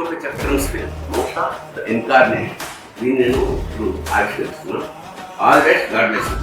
అశోక చక్రం స్పేస్ మోక్ష ఇన్కార్నేషన్ దీన్ని నేను ఇప్పుడు ఆవిష్కరిస్తున్నాను. All right, God bless you.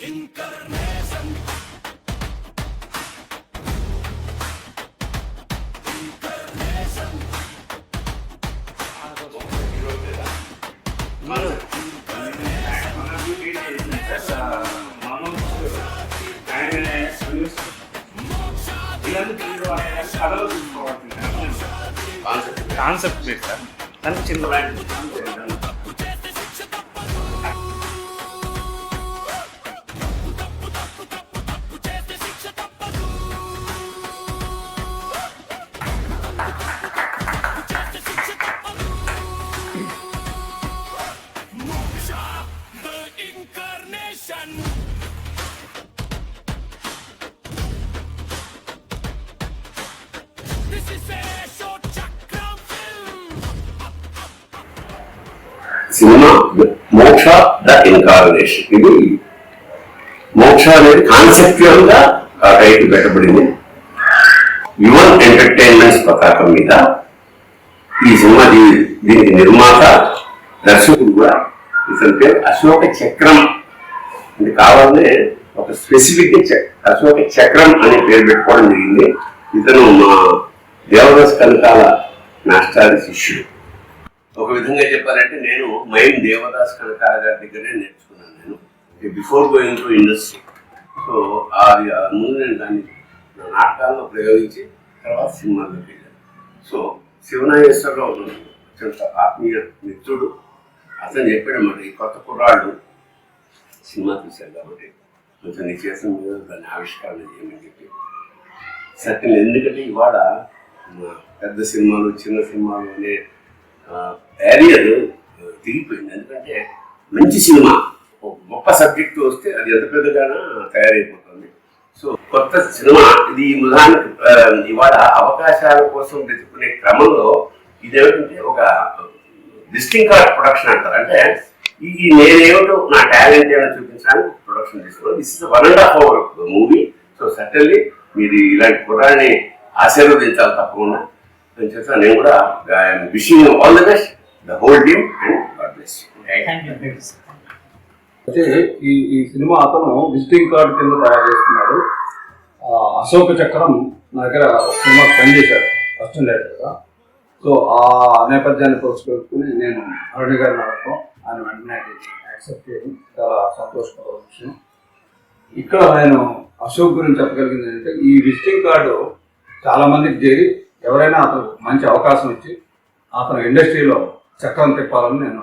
Incarnation. Concept లేదు సార్, దానికి చిన్న సినిమా మోక్ష ద ఇన్కార్నేషన్. ఇది మోక్ష అనేది కాన్సెప్చువల్ గా ఆ టైటిల్ పెట్టబడింది. యువన్ ఎంటర్టైన్మెంట్స్ పతాకం మీద ఈ సినిమా దీనికి నిర్మాత దర్శకుడు కూడా ఇతని పేరు అశోక చక్రం. ఇది కావాలని ఒక స్పెసిఫిక్ అశోక చక్రం అనే పేరు పెట్టుకోవడం జరిగింది. ఇతను మా దేవదాస్ కనకాల మాస్టర్ శిష్యుడు. ఒక విధంగా చెప్పాలంటే నేను మైమ్ దేవదాస్ కనకాల గారి దగ్గరే నేర్చుకున్నాను. నేను before going to industry. So అది ముందు నేను దాన్ని నా నాటకాల్లో ప్రయోగించి తర్వాత సినిమాల్లోకి వెళ్ళాను. సో శివనాగేశ్వరరావు అత్యంత ఆత్మీయ మిత్రుడు. అతను చెప్పాడన్నమాట, ఈ కొత్త కుర్రాళ్ళు సినిమా తీశారు కాబట్టి కొంచెం నీ చేసిన మీద దాన్ని ఆవిష్కరణ చేయమని చెప్పి సత్యం. ఎందుకంటే ఇవాళ పెద్ద సినిమాలు చిన్న సినిమాలు అనే బ్యారియర్ దిగిపోయింది. ఎందుకంటే మంచి సినిమా గొప్ప సబ్జెక్టు వస్తే అది ఎంత పెద్దగానో తయారైపోతుంది. సో కొత్త సినిమా ఇది ఉదాహరణకు ఇవాళ అవకాశాల కోసం వెతుక్కునే క్రమంలో ఇదేమిటంటే ఒక విజిటింగ్ కార్డ్ ప్రొడక్షన్ అంటారు. అంటే ఈ నేనేమిటో నా టాలెంట్ ఏమైనా చూపించడానికి ప్రొడక్షన్ తీసుకున్నాను. This is 1.5 hour movie. So certainly మీరు ఇలాంటి కుర్రాన్ని ఆశీర్వదించాలి తప్పకుండా. నేను కూడా wishing all the best the whole team and God bless you. అయితే ఈ సినిమా అతను విజిటింగ్ కార్డు కింద తయారు చేస్తున్నాడు. అశోక చక్రం నా దగ్గర సినిమా పనిచేశాడు ఫస్ట్ డైరెక్టర్గా. సో ఆ నేపథ్యాన్ని పురస్కరించుకుని నేను అరుణి గారిని అడగటం, ఆయన వెంటనే యాక్సెప్ట్ చేయడం చాలా సంతోషకరమైన విషయం. ఇక్కడ నేను అశోక్ గురించి చెప్పగలిగింది ఏంటంటే, ఈ విజిటింగ్ కార్డు చాలా మందికి చేరి ఎవరైనా అతను మంచి అవకాశం ఇచ్చి అతను ఇండస్ట్రీలో చక్రం తిప్పాలని నేను